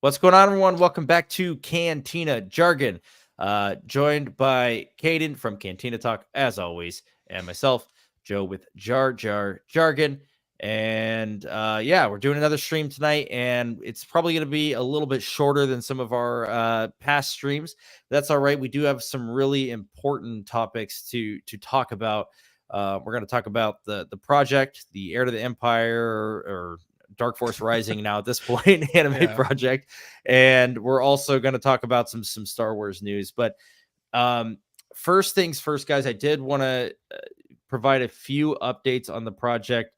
What's going on, everyone? Welcome back to Cantina Jargon. Joined by Caden from Cantina Talk, as always, and myself, Joe with Jargon. And yeah, we're doing another stream tonight, and it's probably going to be a little bit shorter than some of our past streams. That's all right. We do have some really important topics to talk about. We're going to talk about the project, the heir to the empire, or Dark Force Rising now at this point, anime project, and we're also going to talk about some Star Wars news. But first things first, guys, I did want to provide a few updates on the project.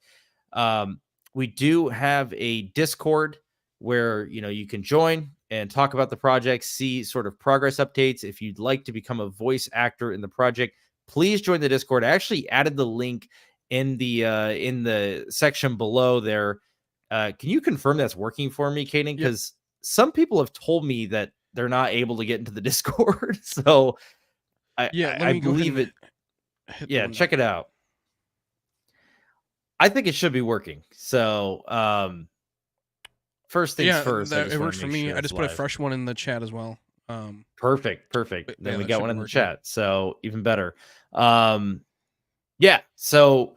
We do have a Discord where you can join and talk about the project, see sort of progress updates. If you'd like to become a voice actor in the project, please join the Discord. I actually added the link in the section below there. Can you confirm that's working for me, Kaden? Because some people have told me that they're not able to get into the Discord. So I believe it. Yeah, check it out. I think it should be working. So first things first. It works for me. I just put a fresh one in the chat as well. Perfect. Then we got one in the chat. So even better. Yeah. So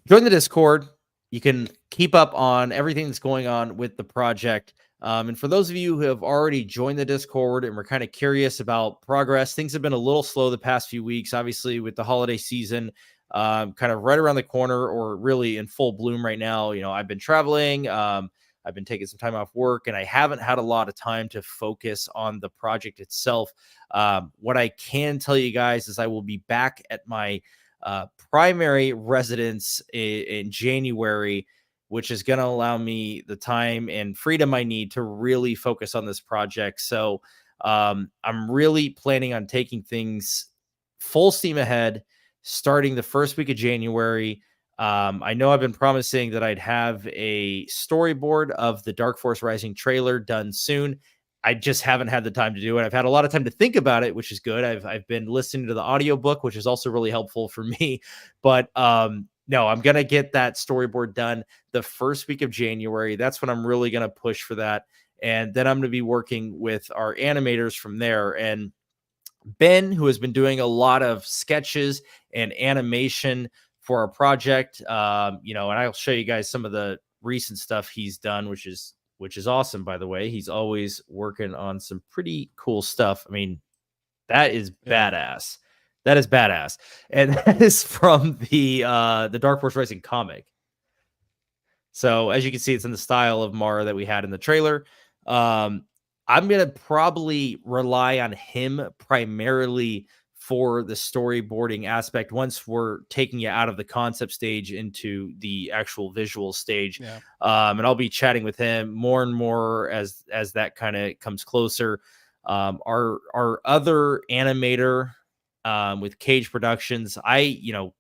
join the Discord. You can keep up on everything that's going on with the project. And for those of you who have already joined the Discord and we're kind of curious about progress, things have been a little slow the past few weeks, obviously with the holiday season kind of right around the corner, or really in full bloom right now. I've been traveling. I've been taking some time off work, and I haven't had a lot of time to focus on the project itself. What I can tell you guys is I will be back at my primary residence in January, which is going to allow me the time and freedom I need to really focus on this project. So I'm really planning on taking things full steam ahead, starting the first week of January. I know I've been promising that I'd have a storyboard of the Dark Force Rising trailer done soon. I just haven't had the time to do it. I've had a lot of time to think about it, which is good. I've been listening to the audiobook, which is also really helpful for me. But no, I'm going to get that storyboard done the first week of January. That's when I'm really going to push for that. And then I'm going to be working with our animators from there. And Ben, who has been doing a lot of sketches and animation for our project, and I'll show you guys some of the recent stuff he's done, which is awesome, by the way. He's always working on some pretty cool stuff. I mean, that is badass. That is badass. And that is from the Dark Force Rising comic. So as you can see, it's in the style of Mara that we had in the trailer. I'm going to probably rely on him primarily for the storyboarding aspect once we're taking you out of the concept stage into the actual visual stage. And I'll be chatting with him more and more as that kind of comes closer. Our other animator with Cage Productions, their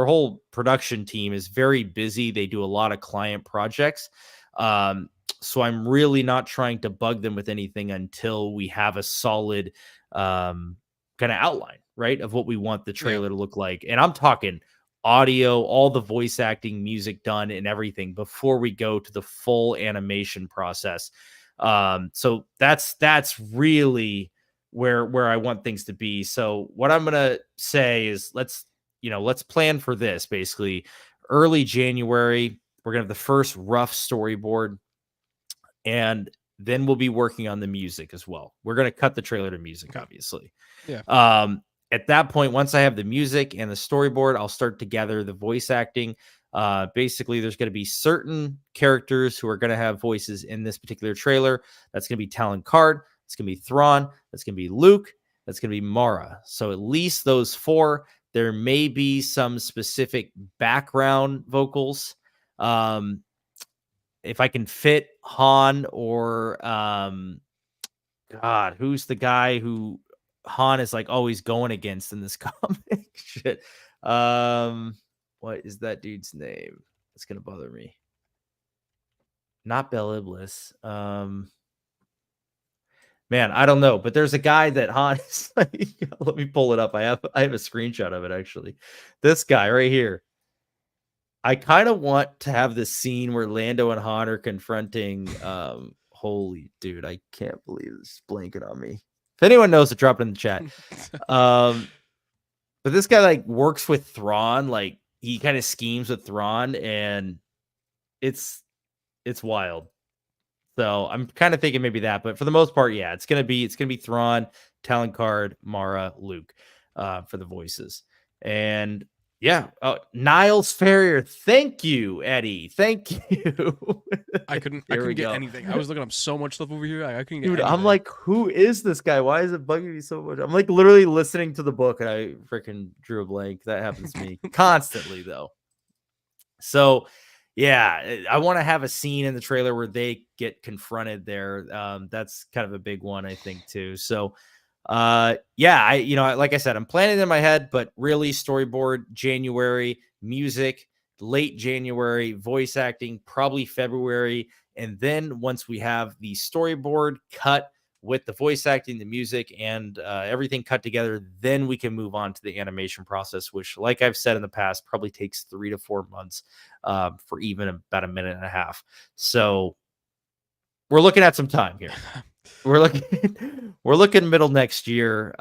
whole production team is very busy. They do a lot of client projects. So I'm really not trying to bug them with anything until we have a solid kind of outline, right, of what we want the trailer to look like. And I'm talking audio, all the voice acting, music done, and everything before we go to the full animation process. So that's really where I want things to be. So what I'm gonna say is let's plan for this. Basically, early January, we're gonna have the first rough storyboard. And then we'll be working on the music as well. We're going to cut the trailer to music, obviously. At that point, once I have the music and the storyboard, I'll start to gather the voice acting. Basically, there's going to be certain characters who are going to have voices in this particular trailer. That's going to be Talon Card. That's going to be Thrawn. That's going to be Luke. That's going to be Mara. So at least those four. There may be some specific background vocals. If I can fit Han or God, who's the guy who Han is like always going against in this comic? Shit. What is that dude's name? That's gonna bother me. Not Bel Iblis. Man, I don't know, but there's a guy that Han is like, let me pull it up. I have a screenshot of it actually. This guy right here. I kind of want to have this scene where Lando and Han are confronting. Holy dude, I can't believe this is blanking on me. If anyone knows, to drop it in the chat. But this guy like works with Thrawn, like he kind of schemes with Thrawn, and it's wild. So I'm kind of thinking maybe that, but for the most part, yeah, it's gonna be Thrawn, Talon Card, Mara, Luke, for the voices, and yeah, Niles Ferrier, thank you, Eddie, thank you. I couldn't get anything. I was looking up so much stuff over here. I couldn't get Dude, anything. I'm like, who is this guy? Why is it bugging me so much? I'm like literally listening to the book and I freaking drew a blank. That happens to me constantly though. So yeah, I want to have a scene in the trailer where they get confronted there. That's kind of a big one, I think, too. So yeah, like I said, I'm planning in my head, but really storyboard January, music late January, voice acting probably February. And then once we have the storyboard cut with the voice acting, the music, and everything cut together, then we can move on to the animation process, which, like I've said in the past, probably takes 3 to 4 months for even about a minute and a half. So we're looking at some time here. We're looking middle next year.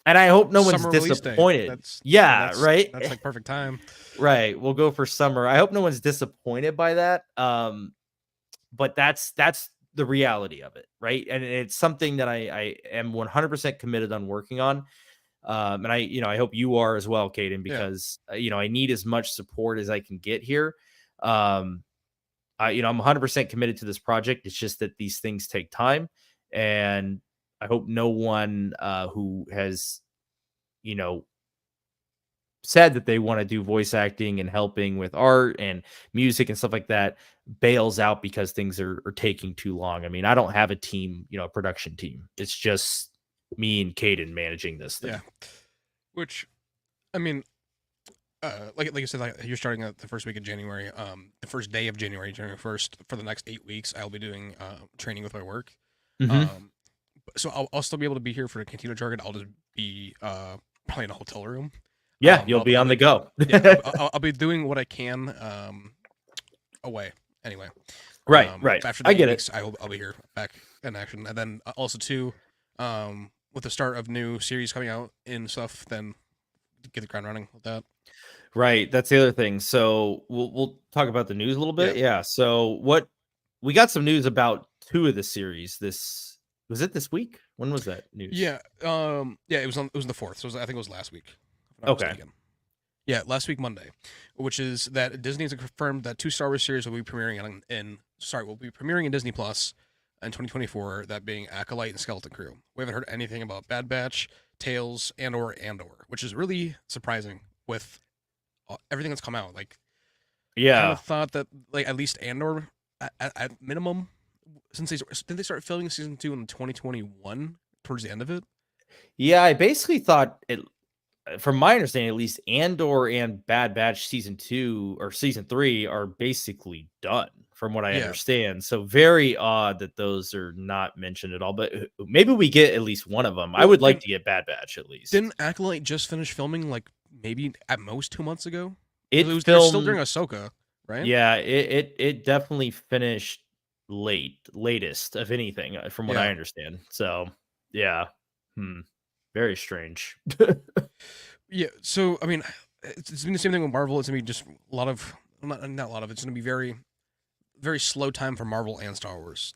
And I hope no one's disappointed. Right. That's like perfect time. Right. We'll go for summer. I hope no one's disappointed by that. But that's the reality of it, right? And it's something that I am 100% committed on working on. And I hope you are as well, Caden, because I need as much support as I can get here. I'm 100% committed to this project. It's just that these things take time, and I hope no one who has, said that they want to do voice acting and helping with art and music and stuff like that bails out because things are taking too long. I mean, I don't have a team, a production team. It's just me and Caden managing this thing. Yeah. Which, I mean, like you said, like you're starting at the first week of January. The first day of January 1st, for the next 8 weeks, I'll be doing training with my work. Mm-hmm. So I'll still be able to be here for the Cantina Jargon. I'll just be probably in a hotel room. Yeah, you'll be on the go. Yeah, I'll be doing what I can away anyway. Right. After the 8 weeks, I'll be here back in action, and then also too, with the start of new series coming out and stuff, then get the ground running with that. Right, that's the other thing. So we'll talk about the news a little bit. Yeah. So we got some news about 2 of the series. Was it this week? When was that news? Yeah. It was the 4th. So I think it was last week. Okay. Yeah, last week Monday, which is that Disney has confirmed that 2 Star Wars series will be premiering in Disney Plus in 2024. That being Acolyte and Skeleton Crew. We haven't heard anything about Bad Batch, Tales, Andor, which is really surprising with everything that's come out. Like, I kind of thought that like at least Andor at minimum, since did they start filming season 2 in 2021 towards the end of it? Yeah, I basically thought it. From my understanding, at least Andor and Bad Batch season 2 or season 3 are basically done, from what I understand. So very odd that those are not mentioned at all. But maybe we get at least one of them. I would like to get Bad Batch at least. Didn't Acolyte just finish filming like maybe at most 2 months ago? It was still during Ahsoka, right? Yeah, it definitely finished latest of anything, from what I understand. So yeah, very strange. Yeah, so I mean, it's been the same thing with Marvel. It's gonna be just a lot of not a lot of. It's gonna be very, very slow time for Marvel and Star Wars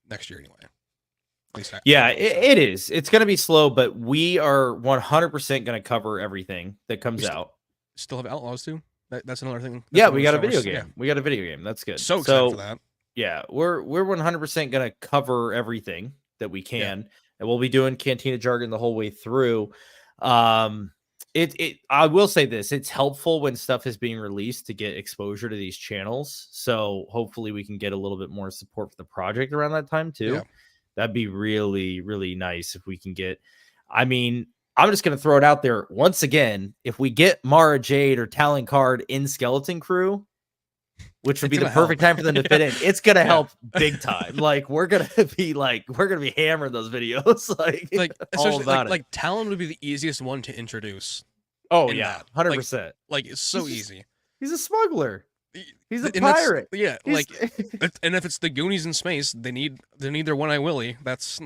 next year anyway. At least it is. It's gonna be slow, but we are 100% gonna cover everything that comes out. Still have Outlaws too. That's another thing. We got a video game. Yeah. We got a video game. That's good. So excited for that. Yeah, we're 100% gonna cover everything that we can, and we'll be doing Cantina Jargon the whole way through. I will say this, it's helpful when stuff is being released to get exposure to these channels. So hopefully we can get a little bit more support for the project around that time too. Yeah. That'd be really, really nice if we can get, I'm just going to throw it out there once again. If we get Mara Jade or Talon Card in Skeleton Crew, which would be the perfect time for them to fit in, it's going to help big time. Like we're going to be hammering those videos. like all about it. Like Talon would be the easiest one to introduce. Oh yeah. 100%. Like it's so easy. He's a smuggler. He's a And pirate. Yeah, He's... and if it's the Goonies in space, they need their One Eye Willie. That's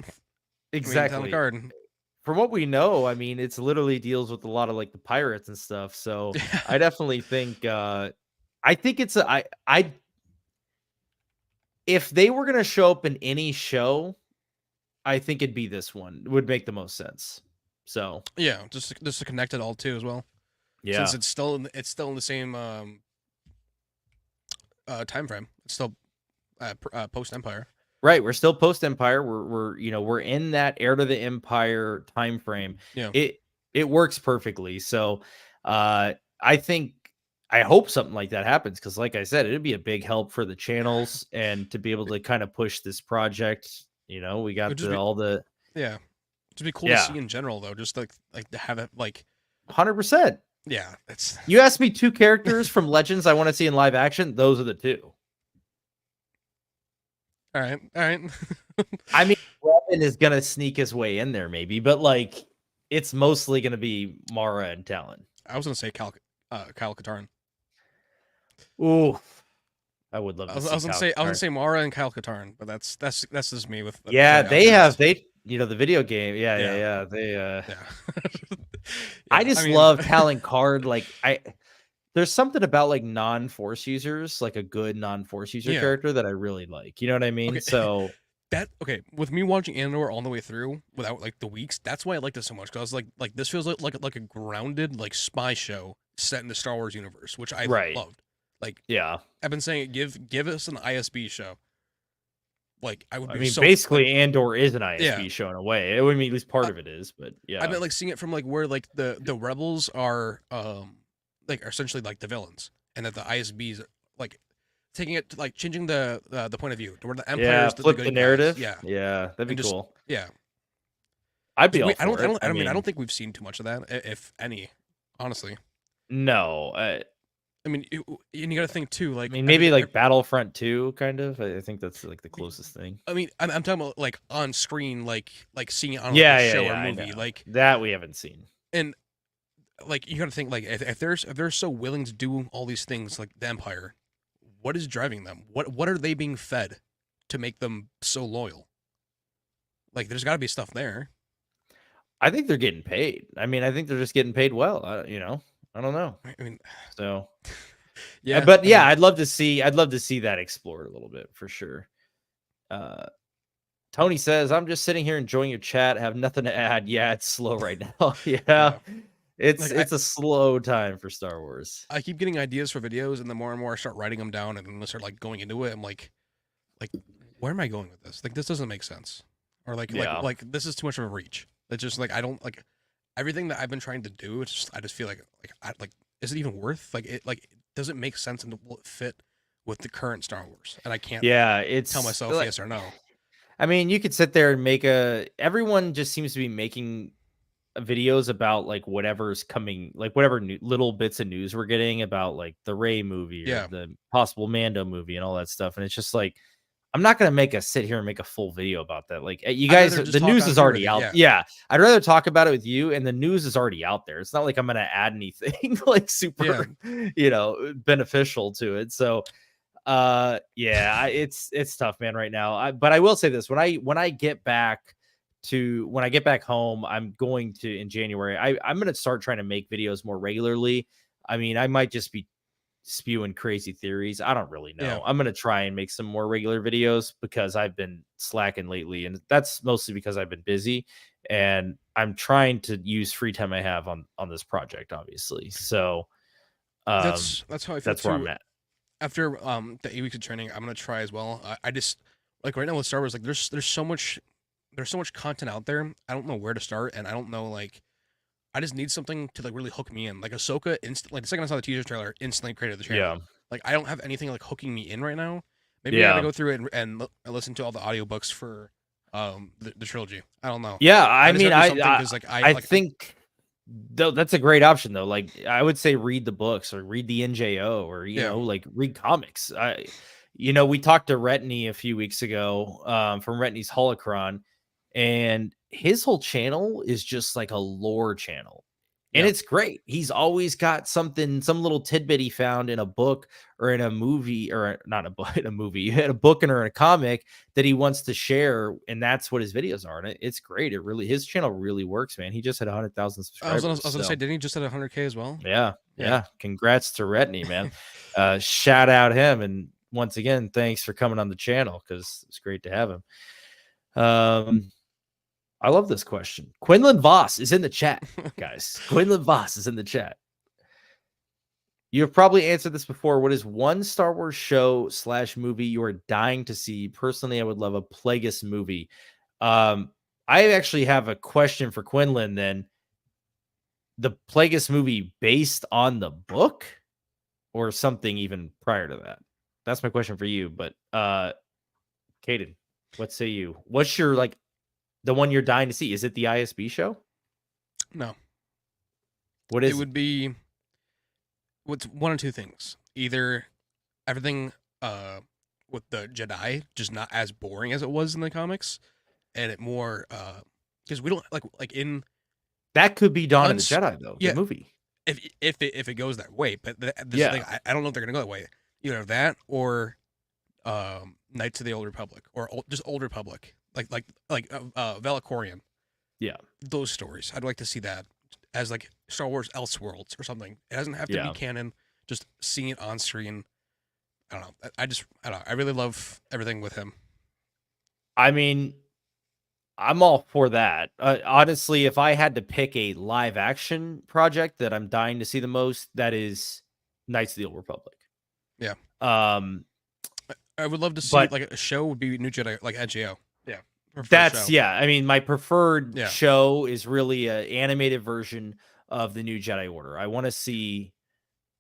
exactly on the card. From what we know, I mean, it's literally deals with a lot of like the pirates and stuff. So I definitely think I think it's if they were gonna show up in any show, I think it'd be this one. It would make the most sense. So yeah, just to connect it all too as well. Yeah, since it's still in the same time frame. It's still post Empire. Right, we're still post Empire. We're in that heir to the Empire time frame. Yeah, it works perfectly. So I hope something like that happens, because like I said, it'd be a big help for the channels and to be able to kind of push this project. We got all the yeah. It'd be cool to see in general though, just like to have it like 100%. Yeah, it's you asked me 2 characters from Legends I want to see in live action. Those are the 2. All right. I mean, Robin is gonna sneak his way in there, maybe, but like, it's mostly gonna be Mara and Talon. I was gonna say Kyle Katarn. Ooh, I would love. I was gonna say Mara and Kyle Katarn, but that's just me with. They the video game. Yeah. They I just love Talon Card. Like there's something about like non-force users, like a good non-force user character that I really like. You know what I mean? Okay. So with me watching Andor all the way through without like the weeks, that's why I like this so much, because I was like this feels like a grounded like spy show set in the Star Wars universe, which I loved. Like I've been saying, give us an ISB show. Like I mean, basically Andor is an ISB show in a way. I mean, at least part of it is, but yeah. I mean, like seeing it from like where like the rebels are like are essentially like the villains, and that the ISBs like taking it to, like changing the point of view to where the Empire is flip the narrative. Guys. Yeah, that'd be cool. Yeah, I'd be all for it. I mean, I don't think we've seen too much of that, if any, honestly. No, I mean, and you got to think too, like maybe like Battlefront 2, kind of. I think that's like the closest thing. I mean, I'm talking about like on screen, like seeing it on a show or movie, like that we haven't seen. And like you got to think, like if they're so willing to do all these things, like the Empire, what is driving them? What are they being fed to make them so loyal? Like, there's got to be stuff there. I think they're getting paid. I mean, I think they're just getting paid well. I don't know. I mean, so yeah, but yeah, I'd love to see that explored a little bit for sure. Tony says, I'm just sitting here enjoying your chat, have nothing to add. Yeah, it's slow right now. yeah. It's a slow time for Star Wars. I keep getting ideas for videos, and the more and more I start writing them down, and then I start like going into it, I'm like where am I going with this? Like, this doesn't make sense, or like this is too much of a reach. It's just like I don't like everything that I've been trying to do. It's just I just feel like is it even worth does it make sense, and will it fit with the current Star Wars? And I can't tell myself yes or no. I mean, you could sit there and make everyone just seems to be making videos about like whatever's coming, like whatever little bits of news we're getting about like the Rey movie or the possible Mando movie and all that stuff. And it's just like, I'm not going to sit here and make a full video about that. Like, you guys, the news is already out. Yeah. I'd rather talk about it with you, and the news is already out there. It's not like I'm going to add anything like super, beneficial to it. So it's tough, man, right now. But I will say this, when I get back home, I'm going to, in January, I'm going to start trying to make videos more regularly. I mean, I might just be spewing crazy theories. I don't really know. I'm going to try and make some more regular videos, because I've been slacking lately, and that's mostly because I've been busy, and I'm trying to use free time I have on this project, obviously. So that's how I feel. That's where I'm at. After the 8 weeks of training, I'm going to try as well. I just like right now with Star Wars, like there's so much content out there. I don't know where to start, and I don't know, like, I just need something to like really hook me in. Like Ahsoka, the second I saw the teaser trailer, instantly created the channel. Yeah. Like, I don't have anything like hooking me in right now. Maybe I gotta go through it and listen to all the audiobooks for the trilogy. I don't know. Yeah, I think though that's a great option though. Like, I would say read the books or read the NJO or like read comics. We talked to Retney a few weeks ago from Retney's Holocron, and his whole channel is just like a lore channel. And it's great. He's always got something, some little tidbit he found in a book or in a movie, or not a book, in a movie, in a book or in a comic that he wants to share. And that's what his videos are. And it's great. His channel really works, man. He just had 100,000 subscribers. I was going to say, didn't he just hit 100K as well? Yeah. Congrats to Retney, man. Shout out him. And once again, thanks for coming on the channel, because it's great to have him. I love this question. Quinlan Voss is in the chat, guys. Quinlan Voss is in the chat. You have probably answered this before. What is one Star Wars show / movie you are dying to see? Personally, I would love a Plagueis movie. I actually have a question for Quinlan then. The Plagueis movie based on the book or something even prior to that? That's my question for you. But Caden, what say you? What's your the one you're dying to see? Is it the ISB show? No. What is it? Would be what's one or two things. Either everything with the Jedi just not as boring as it was in the comics, and it more because we don't like in that could be Dawn of the Jedi though, the movie. If it goes that way, but this thing, I don't know if they're gonna go that way. Either that or Knights of the Old Republic, or just Old Republic. Like Valakorian. Yeah. Those stories. I'd like to see that as like Star Wars Elseworlds or something. It doesn't have to be canon. Just seeing it on screen. I don't know. I don't know. I really love everything with him. I mean, I'm all for that. Honestly, if I had to pick a live action project that I'm dying to see the most, that is Knights of the Old Republic. Yeah. I would love to see like a show would be New Jedi, like NGO. Yeah. That's I mean, my preferred show is really an animated version of the New Jedi Order. I want to see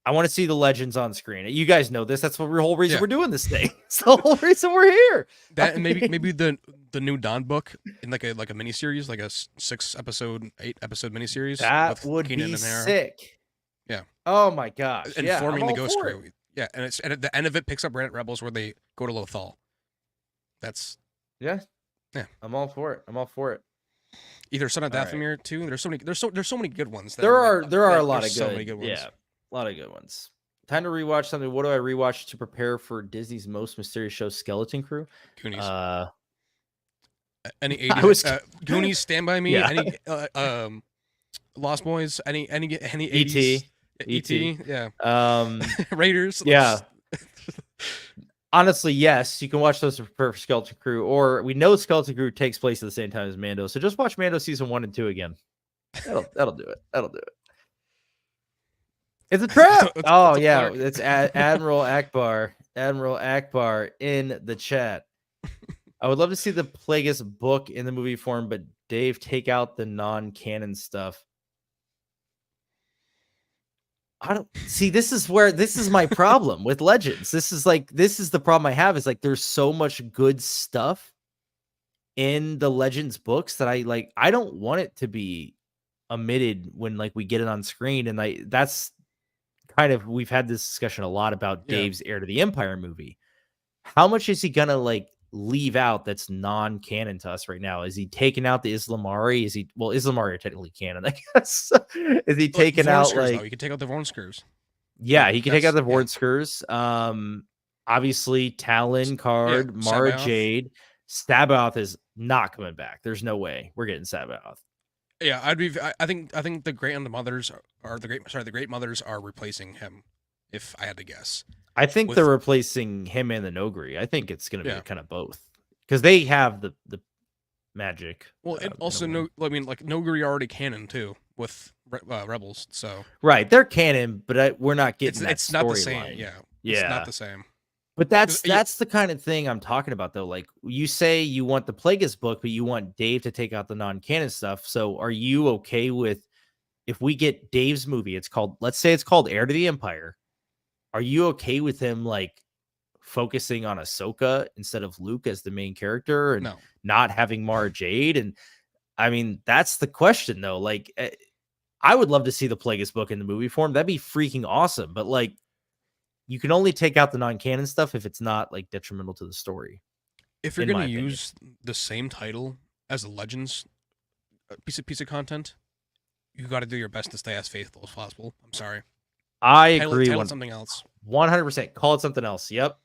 the legends on screen. You guys know this. That's the whole reason we're doing this thing. It's the whole reason we're here. That and maybe the new Dawn book in like a miniseries, like a 8-episode miniseries. That would be sick. Yeah. Oh my gosh. And forming the Ghost Crew. Yeah, and at the end of it picks up Rebels where they go to Lothal. That's yeah. I'm all for it. Either Son of Dathomir too. There's so many good ones. There are a lot of many good ones. Yeah, a lot of good ones. Time to rewatch something. What do I rewatch to prepare for Disney's most mysterious show, Skeleton Crew? Goonies. Any 80s, Goonies, Stand By Me. Any Lost Boys. Any 80s. E.T. Yeah. Raiders. Yeah. Honestly, yes, you can watch those to prepare for Skeleton Crew, or we know Skeleton Crew takes place at the same time as Mando, so just watch Mando season 1 and 2 again. That'll do it. It's a trap. It's Admiral Akbar. Admiral Akbar in the chat. I would love to see the Plagueis book in the movie form, but Dave, take out the non-canon stuff. I don't see. This is my problem with Legends. This is the problem I have is there's so much good stuff in the Legends books that I don't want it to be omitted when we get it on screen. And that's kind of, we've had this discussion a lot about Dave's Heir to the Empire movie. How much is he gonna leave out that's non-canon to us right now? Is he taking out the Islamari? Islamari are technically canon, I guess. Is he taking out you can take out the Vorn Skurs? Yeah, he can take out the Vorn Skurs. Obviously Talon Card, Mara Jade. Sabaoth is not coming back. There's no way we're getting Sabaoth. Yeah, I think the Great Mothers are replacing him, if I had to guess. I think they're replacing him and the Nogri. I think it's going to be kind of both, because they have the magic. Well, and also Nogri are already canon too with Rebels. So right, they're canon, but we're not getting. It's not the same. Line. Yeah, it's not the same. But that's the kind of thing I'm talking about, though. You say you want the Plagueis book, but you want Dave to take out the non-canon stuff. So are you okay with if we get Dave's movie? Let's say it's called Heir to the Empire. Are you okay with him focusing on Ahsoka instead of Luke as the main character and not having Mara Jade? And I mean, that's the question though. I would love to see the Plagueis book in the movie form. That'd be freaking awesome. But you can only take out the non-canon stuff if it's not detrimental to the story. If you're going to use the same title as the Legends piece of content, you got to do your best to stay as faithful as possible. I'm sorry. I agree. Title it something else. 100%. Call it something else. Yep.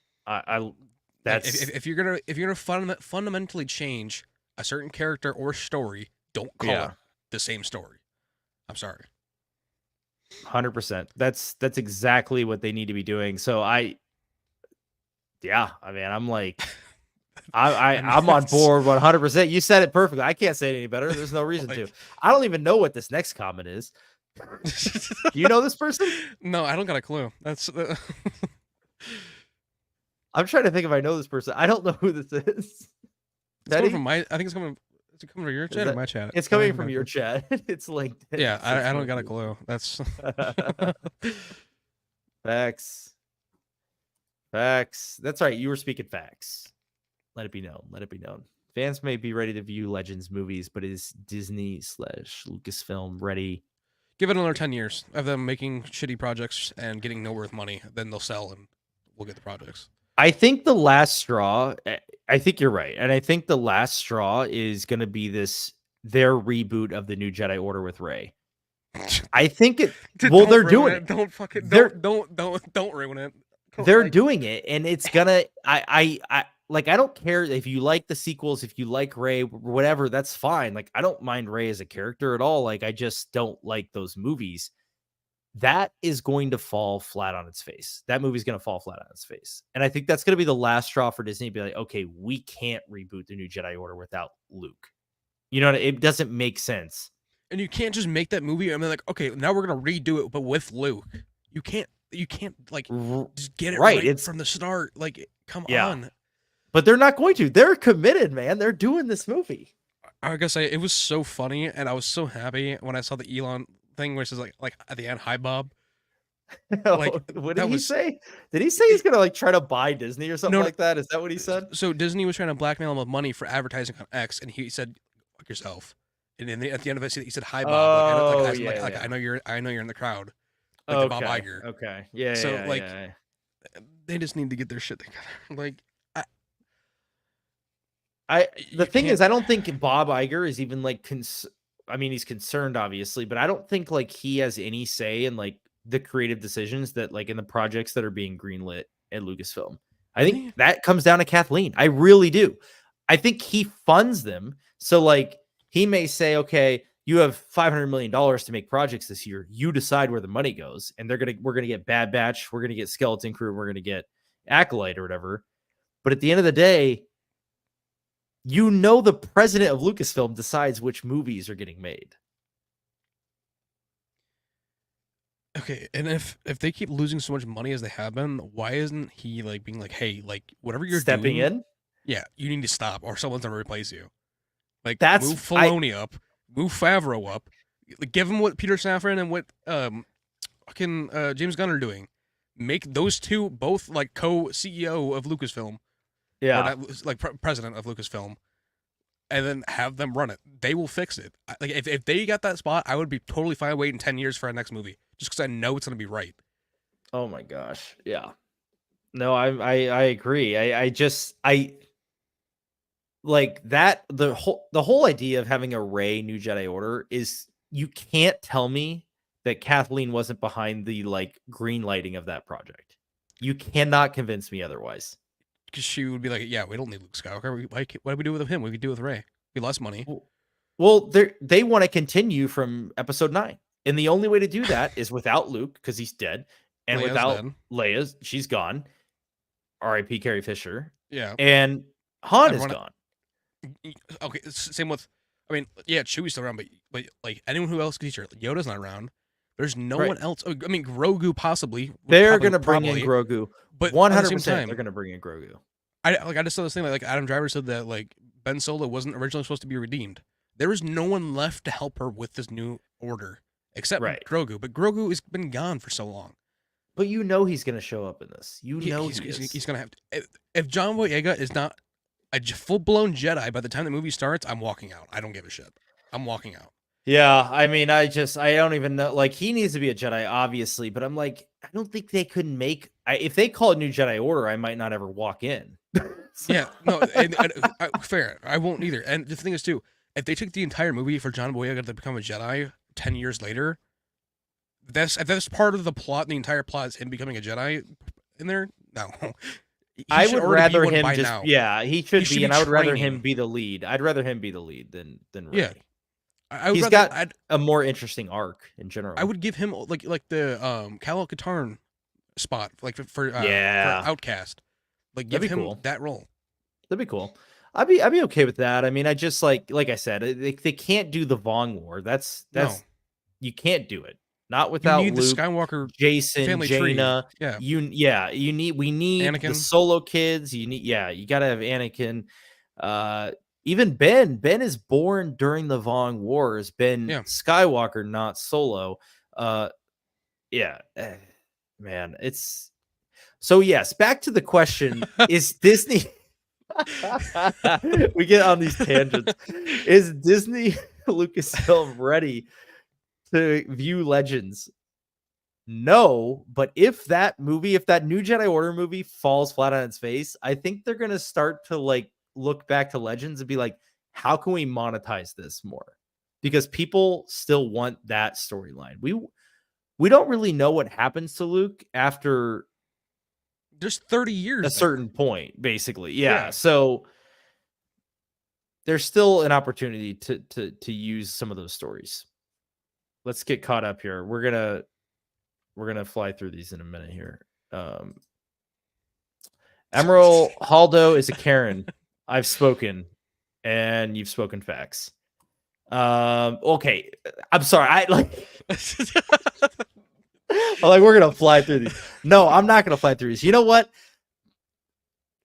That's if you're gonna fundamentally change a certain character or story, don't call it the same story. I'm sorry. 100%. That's exactly what they need to be doing. So I'm like, I'm on board 100%. You said it perfectly. I can't say it any better. There's no reason to. I don't even know what this next comment is. Do you know this person? No, I don't got a clue. That's. I'm trying to think if I know this person. I don't know who this is. It's coming from my. I think it's coming. Is it coming from your chat or my chat? It's coming from your chat. It's linked. Yeah, I don't got a clue. That's. Facts. That's right. You were speaking facts. Let it be known. Fans may be ready to view Legends movies, but is Disney/Lucasfilm ready? Give it another 10 years of them making shitty projects and getting nowhere with money. Then they'll sell and we'll get the projects. I think the last straw, I think you're right. And I think the last straw is going to be their reboot of the New Jedi Order with Rey. I think it, well, they're doing it. Don't ruin it. They're doing it. And it's gonna, I don't care if you like the sequels, if you like Rey, whatever, that's fine. Like, I don't mind Rey as a character at all. Like, I just don't like those movies. That is going to fall flat on its face. That movie's going to fall flat on its face. And I think that's going to be the last straw for Disney to be like, okay, we can't reboot the New Jedi Order without Luke. You know, it doesn't make sense. And you can't just make that movie. I mean, like, okay, now we're going to redo it, but with Luke. You can't like just get it right it's, from the start. Like, come on. But they're not going to. They're committed, man. They're doing this movie. I gotta say, it was so funny, and I was so happy when I saw the Elon thing, which is like at the end, "Hi, Bob." Like, what did he say? Did he say he's gonna like try to buy Disney or something like that? Is that what he said? So Disney was trying to blackmail him with money for advertising on X, and he said, "Fuck yourself." And then at the end of it, he said, "Hi, Bob." I know you're in the crowd. Like the Bob Iger. Okay. Yeah. So they just need to get their shit together. Like. The thing is, I don't think Bob Iger is even like I mean, he's concerned, obviously, but I don't think like he has any say in like the creative decisions that like in the projects that are being greenlit at Lucasfilm. I think that comes down to Kathleen. I really do. I think he funds them. So like he may say, okay, you have $500 million to make projects this year. You decide where the money goes, and we're gonna get Bad Batch, we're gonna get Skeleton Crew, we're gonna get Acolyte or whatever. But at the end of the day, you know, the president of Lucasfilm decides which movies are getting made. Okay, and if they keep losing so much money as they have been, why isn't he like being like, hey, like whatever you're stepping in? Yeah, you need to stop, or someone's gonna replace you. Like, that's move Filoni up, move Favreau up, give him what Peter Safran and what James Gunn are doing. Make those two both like co-CEO of Lucasfilm. Yeah, like president of Lucasfilm, and then have them run it. They will fix it. Like if they got that spot, I would be totally fine waiting 10 years for our next movie, just because I know it's gonna be right. Oh my gosh, yeah. No, I agree. I like that. The whole idea of having a Rey New Jedi Order is, you can't tell me that Kathleen wasn't behind the like green lighting of that project. You cannot convince me otherwise. Because she would be like, yeah, we don't need Luke Skywalker. What do we do with him? We could do with Rey. We lost money. Well, they want to continue from Episode 9. And the only way to do that is without Luke, because he's dead. And Leia's without dead. Leia, she's gone. R.I.P. Carrie Fisher. Yeah. And Han is gone. Okay, same with, I mean, yeah, Chewie's still around, but like anyone who else could teach her. Yoda's not around. There's no one else. I mean, Grogu possibly. They're going to bring in Grogu. But 100% they're going to bring in Grogu. I just saw this thing like Adam Driver said that like Ben Solo wasn't originally supposed to be redeemed. There is no one left to help her with this new order except Grogu. But Grogu has been gone for so long. But you know he's going to show up in this. You know he's going to have to. If John Boyega is not a full-blown Jedi by the time the movie starts, I'm walking out. I don't give a shit. I'm walking out. Yeah, I mean, I don't even know. Like, he needs to be a Jedi, obviously, but I'm like, I don't think they could make. If they call it New Jedi Order, I might not ever walk in. Yeah, no, and fair. I won't either. And the thing is, too, if they took the entire movie for John Boyega to become a Jedi 10 years later, that's part of the plot. The entire plot is him becoming a Jedi in there. No, I would rather him just now. he should be, and I would rather him training. be the lead. I'd rather him be the lead than Rey. Yeah. I would He's rather, got a more interesting arc in general. I would give him like the Cal Katarn spot, like for Outcast. Like give him that role. That'd be cool. I'd be okay with that. I mean, I just like I said, they can't do the Vong War. That's you can't do it. Not without you need Luke, the Skywalker Jason, family Jaina. Tree. We need Anakin. the Solo kids. You gotta have Anakin. Even Ben is born during the Vong Wars. Ben Skywalker, not Solo. Man, it's so yes. Back to the question: is Disney? We get on these tangents. Is Disney Lucasfilm ready to view Legends? No, but if that new Jedi Order movie falls flat on its face, I think they're gonna start to like look back to Legends and be like, how can we monetize this more? Because people still want that storyline. We don't really know what happens to Luke after there's 30 years a certain point, basically. Yeah. So there's still an opportunity to use some of those stories. Let's get caught up here. We're gonna fly through these in a minute here. Emerald Haldo is a Karen. I've spoken, and you've spoken facts. Okay. I'm sorry. We're gonna fly through these. No, I'm not gonna fly through these. You know what?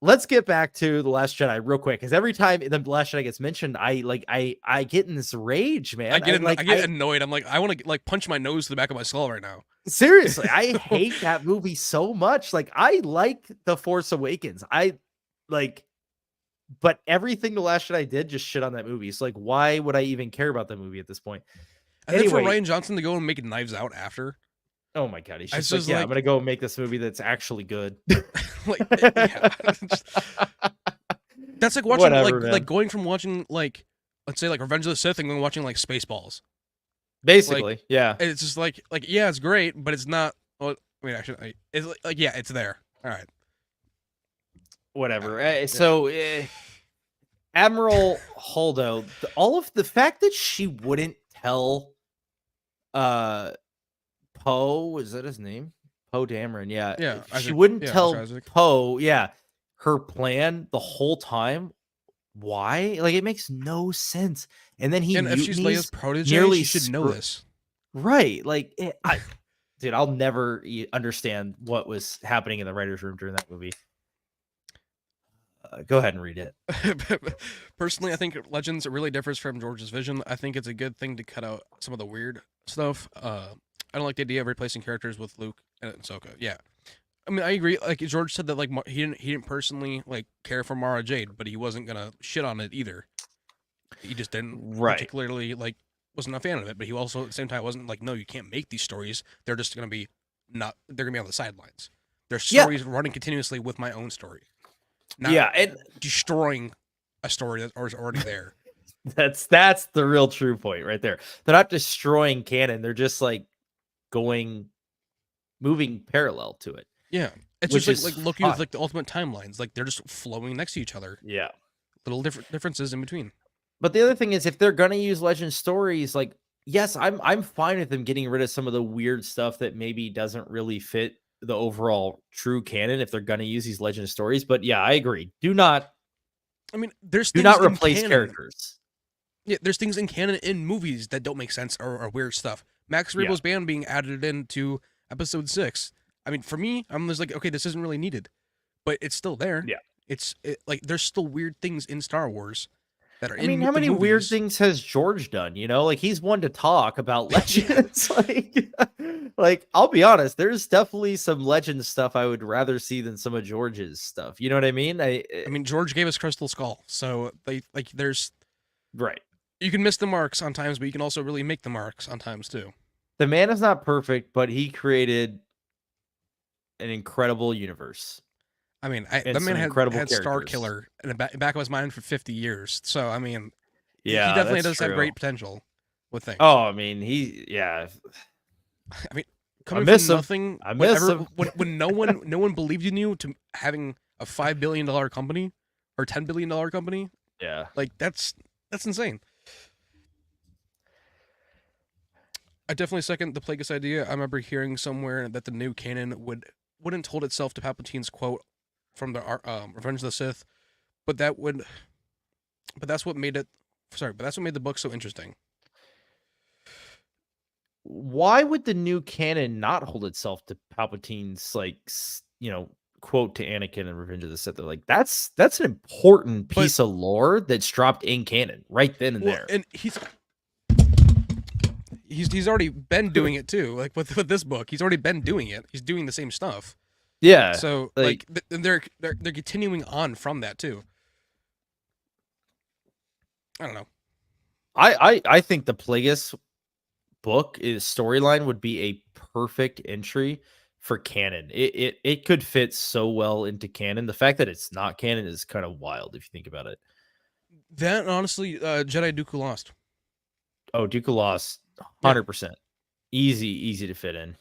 Let's get back to The Last Jedi real quick, because every time The Last Jedi gets mentioned, I get in this rage, man. I get annoyed. I'm like, I want to like punch my nose to the back of my skull right now. Seriously, I hate that movie so much. Like, I like The Force Awakens. But everything The Last Jedi did just shit on that movie. So like, why would I even care about that movie at this point? And then for Rian Johnson to go and make Knives Out after. Oh my god, he's just like, I'm gonna go make this movie that's actually good. That's like watching like going from watching like, let's say like Revenge of the Sith and going watching like Spaceballs. Basically, yeah. It's just like it's great, but it's not. Well, I mean, actually, it's like it's there. All right. Whatever. Admiral Holdo, all of the fact that she wouldn't tell Poe, is that his name? Poe Dameron, yeah. She wouldn't tell Poe, her plan the whole time. Why? Like, it makes no sense. And then if she's Leia's protege, she should know this. Right. Like, dude, I'll never understand what was happening in the writer's room during that movie. Go ahead and read it. Personally, I think Legends really differs from George's vision. I think it's a good thing to cut out some of the weird stuff. I don't like the idea of replacing characters with Luke and Ahsoka. Yeah, I mean, I agree. Like George said that, like he didn't personally like care for Mara Jade, but he wasn't gonna shit on it either. He just didn't particularly like wasn't a fan of it. But he also at the same time wasn't like, no, you can't make these stories. They're just gonna be they're gonna be on the sidelines. Their stories running continuously with my own story. And destroying a story that is already there. That's the real true point right there. They're not destroying canon. They're just like moving parallel to it. Yeah, it's just like looking at like the ultimate timelines. Like they're just flowing next to each other. Yeah, little differences in between. But the other thing is, if they're gonna use legend stories, like yes, I'm fine with them getting rid of some of the weird stuff that maybe doesn't really fit the overall true canon if they're gonna use these legend stories. But yeah, I agree. Do not replace characters. Yeah, there's things in canon in movies that don't make sense or weird stuff. Max Rebo's band being added into episode 6. I mean, for me, I'm just like, okay, this isn't really needed, but it's still there. Yeah, like there's still weird things in Star Wars that are. I mean, how many weird things has George done? You know, like he's one to talk about legends. like I'll be honest, there's definitely some legend stuff I would rather see than some of George's stuff. You know what I mean? I mean, George gave us Crystal Skull, so there's right. You can miss the marks on times, but you can also really make the marks on times too. The man is not perfect, but he created an incredible universe. I mean, the man had Star Killer in the back of his mind for 50 years. So, I mean, he definitely does have great potential. would think. Oh, I mean, yeah. I mean, I coming miss from him. nothing, I miss him. when no one believed in you to having a $5 billion company or $10 billion company, Yeah. like that's insane. I definitely second the Plagueis idea. I remember hearing somewhere that the new canon wouldn't hold itself to Palpatine's quote from the Revenge of the Sith, but that's what made it. Sorry, but that's what made the book so interesting. Why would the new canon not hold itself to Palpatine's quote to Anakin in Revenge of the Sith? They're like, that's an important piece of lore that's dropped in canon right then and there. And he's already been doing it too. Like with this book, he's already been doing it. He's doing the same stuff. Yeah. So like they're continuing on from that too. I don't know. I think the Plagueis book storyline would be a perfect entry for canon. It could fit so well into canon. The fact that it's not canon is kind of wild if you think about it. That honestly, Jedi Dooku lost. Oh, Dooku lost 100%. Easy to fit in.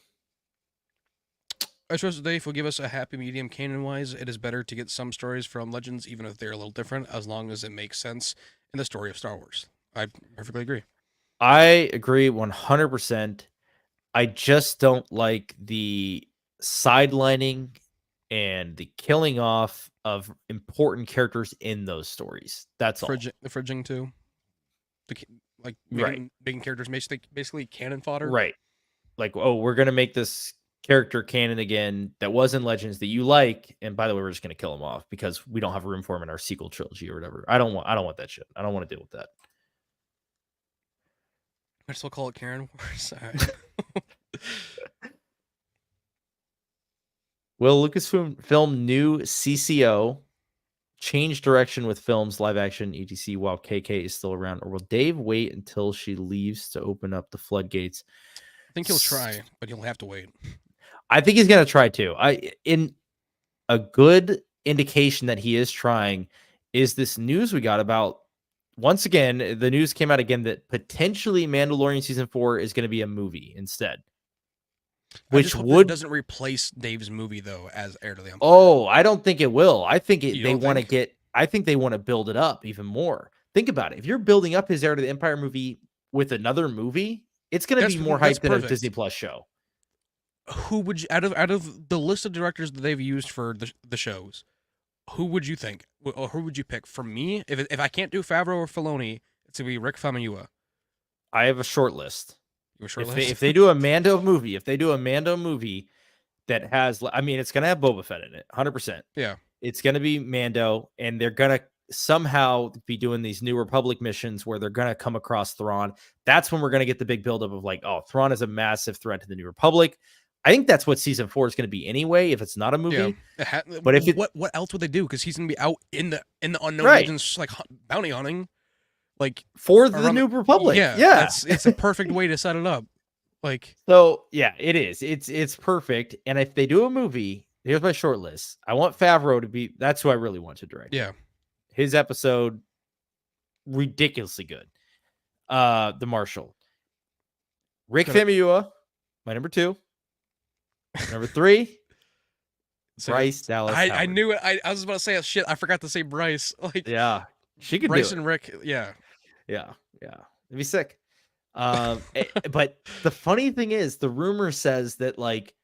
I trust Dave will give us a happy medium canon-wise. It is better to get some stories from Legends, even if they're a little different, as long as it makes sense in the story of Star Wars. I perfectly agree. I agree 100%. I just don't like the sidelining and the killing off of important characters in those stories. That's all. The fridging too. Making characters basically cannon fodder. Right. Like, oh, we're gonna make this character canon again that was in Legends that you like, and by the way, we're just gonna kill him off because we don't have room for him in our sequel trilogy or whatever. I don't want that shit. I don't want to deal with that. I still call it Karen Wars. Will Lucasfilm new CCO change direction with films, live action, etc. while KK is still around, or will Dave wait until she leaves to open up the floodgates? I think he'll try, but he'll have to wait. I think he's gonna try too. In a good indication that he is trying is this news we got about. Once again, the news came out again that potentially Mandalorian season 4 is going to be a movie instead. Which it doesn't replace Dave's movie though as Heir to the Empire. Oh, I don't think it will. I think they want to get. I think they want to build it up even more. Think about it. If you're building up his Heir to the Empire movie with another movie, it's going to be more hype than a Disney Plus show. Who would you, out of the list of directors that they've used for the shows? Who would you think, or who would you pick? For me, if I can't do Favreau or Filoni, it's gonna be Rick Famuyiwa. I have a short list. You have a short list? If they do a Mando movie, that has, I mean, it's gonna have Boba Fett in it, 100%. Yeah, it's gonna be Mando, and they're gonna somehow be doing these New Republic missions where they're gonna come across Thrawn. That's when we're gonna get the big buildup of like, oh, Thrawn is a massive threat to the New Republic. I think that's what season 4 is going to be anyway. If it's not a movie, but if what else would they do? Because he's going to be out in the unknown regions, like bounty hunting, like for the New Republic. Yeah. It's a perfect way to set it up. Like, so yeah, it is. It's perfect. And if they do a movie, here's my short list. I want Favreau to be. That's who I really want to direct. Yeah, his episode ridiculously good. The Marshal, Rick Famuyiwa, my number 2. Number 3, Bryce Dallas Howard. I knew it. I was about to say shit. I forgot to say Bryce. Like, yeah, she could Bryce do it. and Rick. Yeah. It'd be sick. But the funny thing is, the rumor says that like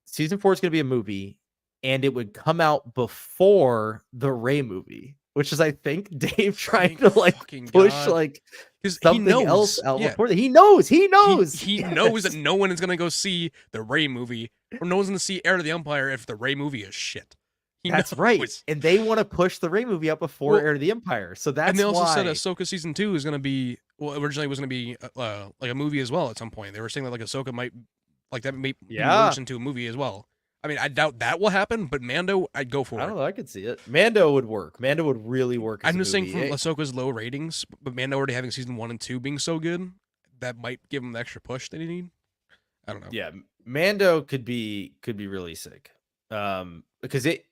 season 4 is going to be a movie, and it would come out before the Rey movie, which is, I think, Dave trying to like push like something else out before that. He knows he knows that no one is going to go see the Rey movie, or no one's going to see Heir to the Empire if the Rey movie is shit. That's right, and they want to push the Rey movie out before Heir to the Empire. So that's, and they also said Ahsoka season 2 is going to be, well, originally it was going to be like a movie as well at some point. They were saying that like Ahsoka might, like that may be merged into a movie as well. I mean, I doubt that will happen, but Mando, I'd go for it. I don't know. I could see it. Mando would work. Mando would really work. I'm just saying from Ahsoka's low ratings, but Mando already having season 1 and 2 being so good, that might give him the extra push that he need. I don't know. Yeah, Mando could be really sick, because it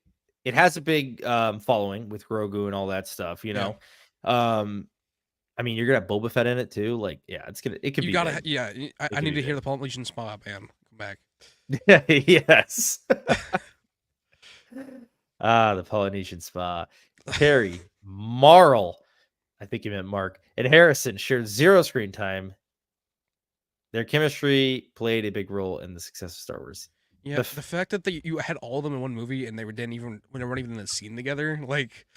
has a big following with Grogu and all that stuff. You know, I mean, you're gonna have Boba Fett in it too. Like, yeah, it could You be gotta, big. yeah. I need to hear the Polynesian Spa band come back. Yes. The Polynesian Spa. Harry, Marl, I think you meant Mark, and Harrison shared 0 screen time. Their chemistry played a big role in the success of Star Wars. Yeah, the fact that you had all of them in one movie and they weren't even in the scene together, like.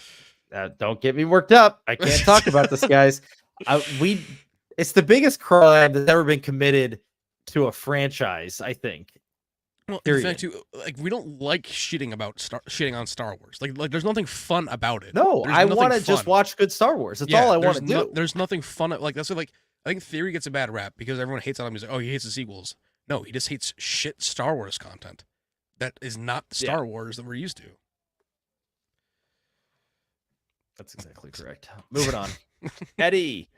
Don't get me worked up. I can't talk about this, guys. It's the biggest crime that's ever been committed to a franchise, I think. Well, in fact, too, like we don't like shitting on Star Wars. Like there's nothing fun about it. No, There's I nothing want to fun. just watch good Star Wars. That's all I want to do. There's nothing fun. Like that's what, like I think Theory gets a bad rap because everyone hates on him. He's like, oh, he hates the sequels. No, he just hates shit Star Wars content. That is not the Star Wars that we're used to. That's exactly correct. Moving on. Eddie.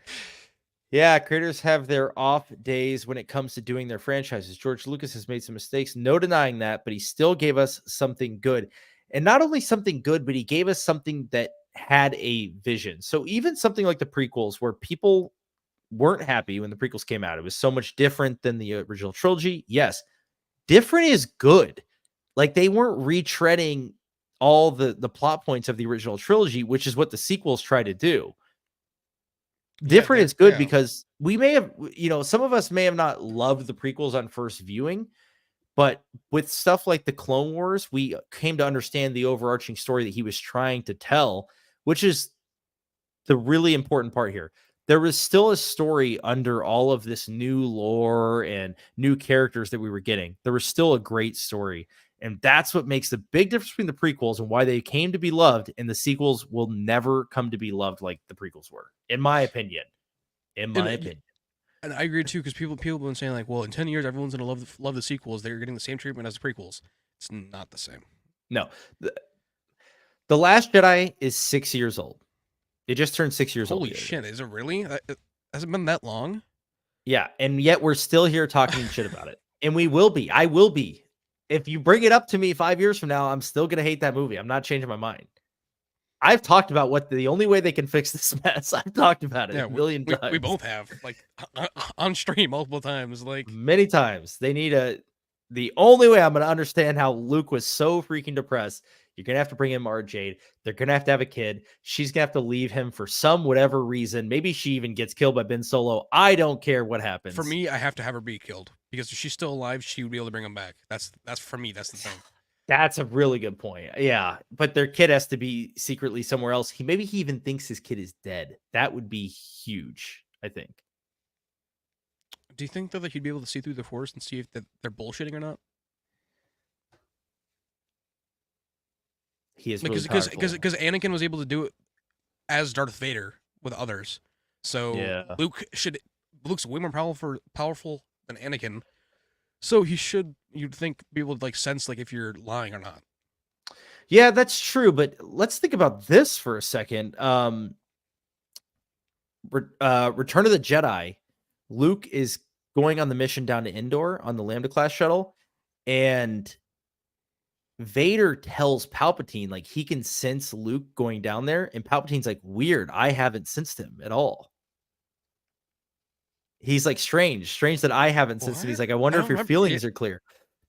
Yeah, creators have their off days when it comes to doing their franchises. George Lucas has made some mistakes, no denying that, but he still gave us something good. And not only something good, but he gave us something that had a vision. So even something like the prequels, where people weren't happy when the prequels came out, it was so much different than the original trilogy. Yes, different is good. Like, they weren't retreading all the plot points of the original trilogy, which is what the sequels try to do. Different is good because we may have, some of us may have not loved the prequels on first viewing, but with stuff like the Clone Wars, we came to understand the overarching story that he was trying to tell, which is the really important part here. There was still a story under all of this new lore and new characters that we were getting. There was still a great story. And that's what makes the big difference between the prequels and why they came to be loved, and the sequels will never come to be loved like the prequels were, in my opinion. And I agree too, because people have been saying like, well, in 10 years, everyone's gonna love the sequels. They're getting the same treatment as the prequels. It's not the same. No, the Last Jedi is 6 years old. It just turned 6 years old. Holy shit! Is it really? Has it been that long? Yeah, and yet we're still here talking shit about it, and we will be. I will be. If you bring it up to me 5 years from now, I'm still gonna hate that movie. I'm not changing my mind. I've talked about what the only way they can fix this mess. I've talked about it a million times. We both have, like, on stream multiple times, like many times. They need the only way I'm going to understand how Luke was so freaking depressed. You're going to have to bring in Mara Jade. They're going to have a kid. She's going to have to leave him for some whatever reason. Maybe she even gets killed by Ben Solo. I don't care what happens. For me, I have to have her be killed because if she's still alive, she would be able to bring him back. That's for me. That's the thing. That's a really good point. Yeah, but their kid has to be secretly somewhere else. Maybe he even thinks his kid is dead. That would be huge, I think. Do you think, though, that he'd be able to see through the Force and see if they're bullshitting or not? He is because Anakin was able to do it as Darth Vader with others. So yeah. Luke's way more powerful than Anakin. So he should, you'd think, be able to like sense like if you're lying or not. Yeah, that's true. But let's think about this for a second. Return of the Jedi. Luke is going on the mission down to Endor on the Lambda class shuttle, and Vader tells Palpatine like he can sense Luke going down there, and Palpatine's like, weird, I haven't sensed him at all. He's like, strange that I haven't sensed him. He's like, I wonder if your feelings are clear.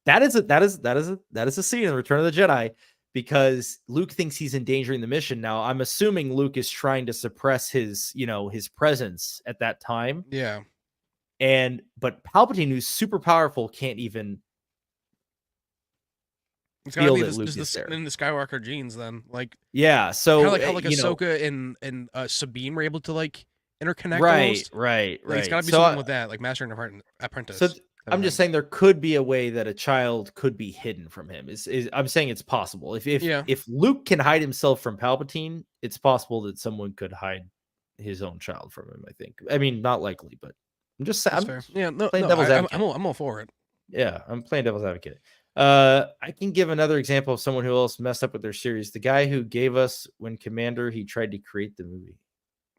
That is a scene in Return of the Jedi, because Luke thinks he's endangering the mission. Now, I'm assuming Luke is trying to suppress his presence at that time. Yeah. But Palpatine, who's super powerful, can't even feel that Luke is there. In the Skywalker genes, then, like, yeah. So kind of like how like Ahsoka and Sabine were able to like interconnect. Right. Like, it's got to be something with that, like Master and Apprentice. So I'm just saying there could be a way that a child could be hidden from him. I'm saying it's possible. If Luke can hide himself from Palpatine, it's possible that someone could hide his own child from him. I think. I mean, not likely, but I'm just saying. Devil's advocate. I'm all for it. Yeah, I'm playing devil's advocate. I can give another example of someone who else messed up with their series. The guy who gave us when Commander, he tried to create the movie.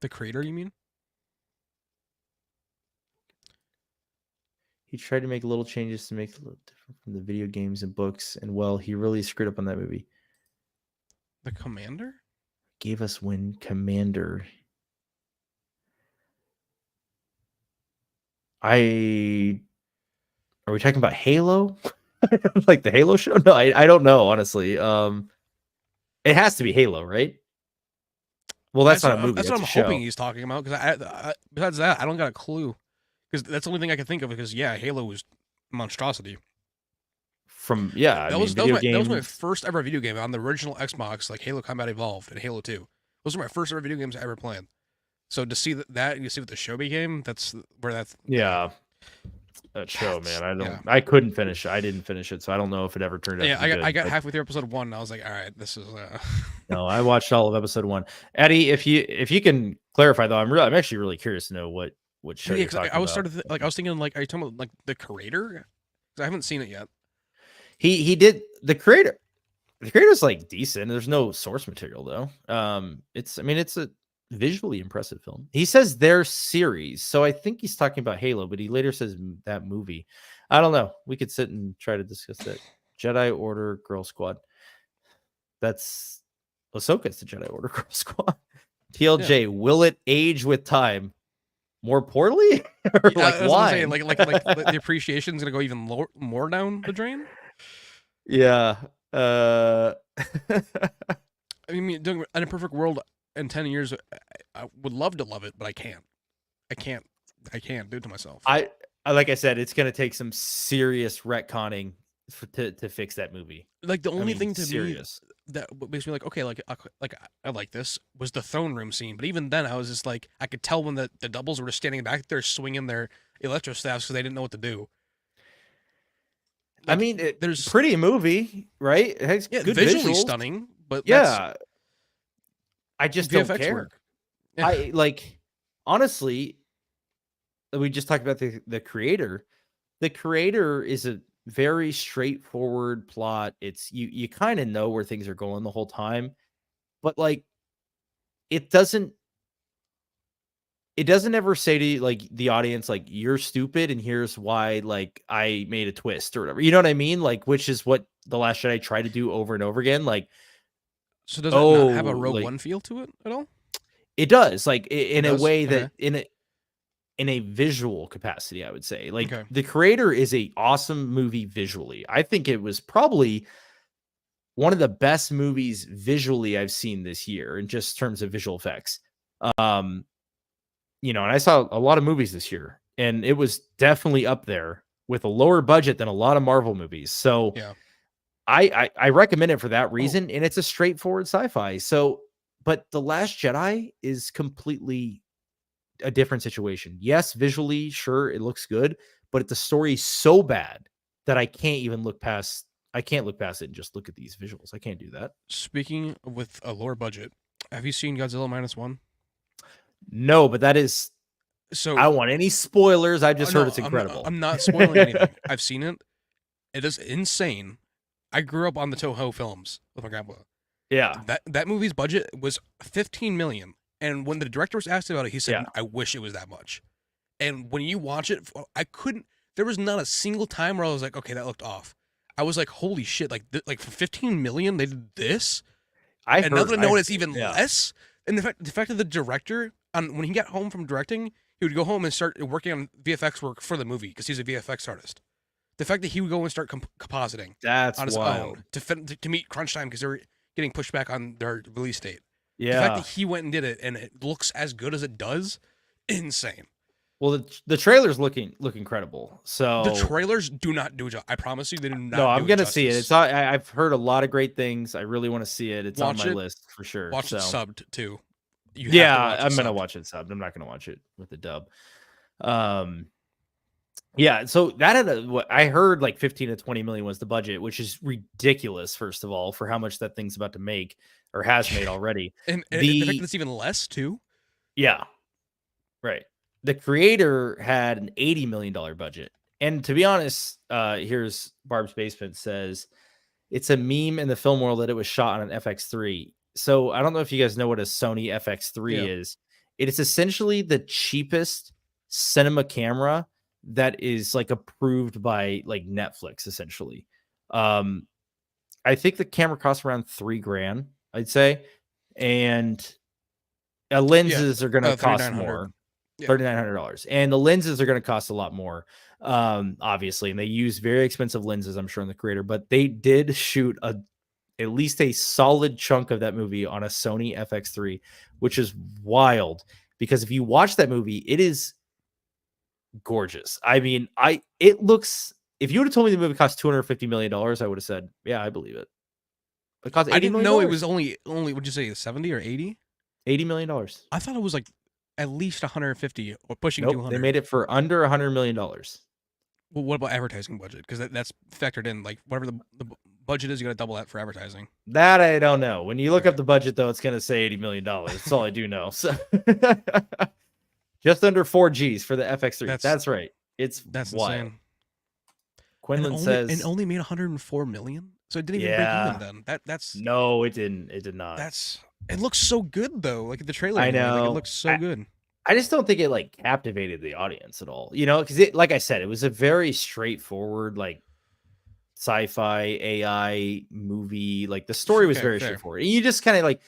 The creator, you mean? He tried to make little changes to make it a little different from the video games and books, and well, he really screwed up on that movie. The Commander? Gave us when Commander. Are we talking about Halo? Like the Halo show? No, I don't know, honestly. It has to be Halo, right? Well, that's not a movie. That's That's what a I'm show. hoping he's talking about. Because besides that, I don't got a clue. Because that's the only thing I can think of. Because yeah, Halo was monstrosity. That was my first ever video game on the original Xbox, like Halo Combat Evolved and Halo 2. Those were my first ever video games I ever played. So to see that and you see what the show became, that's where that's that show, man. I couldn't finish it. I didn't finish it, so I don't know if it ever turned out. Yeah, I got halfway through episode 1 and I was like, all right, this is No, I watched all of episode 1. Eddie, if you can clarify though, I'm actually really curious to know what show you're talking I was about. I was thinking like, are you talking about like the creator? Because I haven't seen it yet. He did the creator. The creator's like decent. There's no source material though. It's a visually impressive film. He says their series, so I think he's talking about Halo, but he later says that movie. I don't know. We could sit and try to discuss that. Jedi Order Girl Squad. That's Ahsoka's the Jedi Order Girl Squad. TLJ, will it age with time more poorly? Or why? Saying, like the appreciation is gonna go even more down the drain. Yeah. I mean, in a perfect world, in 10 years, I would love to love it, but I can't. I can't do it to myself. I like I said, it's gonna take some serious retconning to fix that movie. Like the only thing to me that makes me like, okay, like I like this was the throne room scene, but even then I was just like, I could tell when the doubles were just standing back there swinging their electro staffs because they didn't know what to do. Like, I mean, there's pretty movie, right? It has good visually visuals. Stunning, but yeah, I just VFX don't care. Work. I like, honestly, we just talked about the creator. The creator is a very straightforward plot. It's you kind of know where things are going the whole time, but like it doesn't ever say to like the audience like you're stupid and here's why like I made a twist or whatever. You know what I mean? Like, which is what The Last Jedi tried to do over and over again. Like, so does it not have a Rogue One feel to it at all? It does, like in a way that in a visual capacity, I would say. Like The Creator is a awesome movie visually. I think it was probably one of the best movies visually I've seen this year in just terms of visual effects. And I saw a lot of movies this year, and it was definitely up there with a lower budget than a lot of Marvel movies. So I recommend it for that reason, and it's a straightforward sci-fi. So, but The Last Jedi is completely a different situation. Yes, visually, sure, it looks good, but the story's so bad that I can't look past it and just look at these visuals. I can't do that. Speaking with a lower budget, have you seen Godzilla -1? No, but that is so. I don't want any spoilers. I just heard it's incredible. I'm not spoiling anything. I've seen it. It is insane. I grew up on the Toho films with my grandpa. Yeah. That movie's budget was $15 million. And when the director was asked about it, he said, I wish it was that much. And when you watch it, there was not a single time where I was like, okay, that looked off. I was like, holy shit, like for $15 million, they did this? And now that I know it's even less. And the fact that the director, when he got home from directing, he would go home and start working on VFX work for the movie because he's a VFX artist. The fact that he would go and start compositing on his own to meet crunch time because they were getting pushed back on their release date. Yeah. The fact that he went and did it and it looks as good as it does, insane. Well, the trailers look incredible. So the trailers do not do a job. I promise you, they do not. No, I'm gonna see it. I've heard a lot of great things. I really want to see it. It's on my list for sure. Watch it subbed too. I'm gonna watch it subbed. I'm not gonna watch it with the dub. Yeah, so that had what I heard like 15 to 20 million was the budget, which is ridiculous. First of all, for how much that thing's about to make or has made already, and the fact that it's even less too. Yeah, right. The creator had an $80 million budget, and to be honest, here's Barb's Basement says it's a meme in the film world that it was shot on an FX3. So I don't know if you guys know what a Sony FX3 is. It is essentially the cheapest cinema camera that is like approved by like Netflix, essentially. I think the camera costs around $3,000, I'd say, and lenses are going to cost more. Yeah. $3,900, and the lenses are going to cost a lot more, obviously, and they use very expensive lenses, I'm sure, in the creator, but they did shoot at least a solid chunk of that movie on a Sony FX3, which is wild because if you watch that movie, it is gorgeous. I mean, it looks. If you would have told me the movie cost $250 million, I would have said, yeah, I believe it. It cost $80 I didn't million. know it was only. Would you say 70 or 80? $80 million. I thought it was like at least 150 or pushing Nope, 200. they made it for under $100 million. Well, what about advertising budget? Because that's factored in. Like whatever the budget is, you got to double that for advertising. That I don't know. When you look up the budget, though, it's going to say $80 million. That's all I do know. So just under 4 Gs for the FX3. That's right. That's wild. Insane. Quinlan says it only made 104 million, so it didn't even break even. Then that's no, it didn't. It did not. It looks so good though. Like the trailer, I know it looks so good. I just don't think it like captivated the audience at all. You know, because it, like I said, it was a very straightforward like sci-fi AI movie. Like the story was very straightforward. And you just kind of like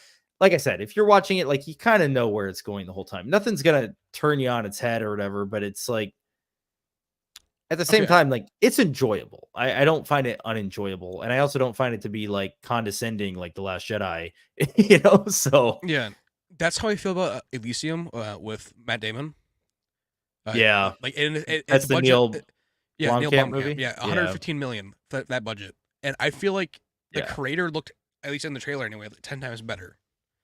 I said, if you're watching it, like you kind of know where it's going the whole time. Nothing's gonna turn you on its head or whatever, but it's like at the same time, like it's enjoyable. I don't find it unenjoyable, and I also don't find it to be like condescending, like The Last Jedi. You know, so yeah, that's how I feel about Elysium with Matt Damon. Yeah, like that's the budget, Neil Neil Blomkamp movie. Yeah, 115 million that budget, and I feel like the creator looked, at least in the trailer anyway, like 10 times better.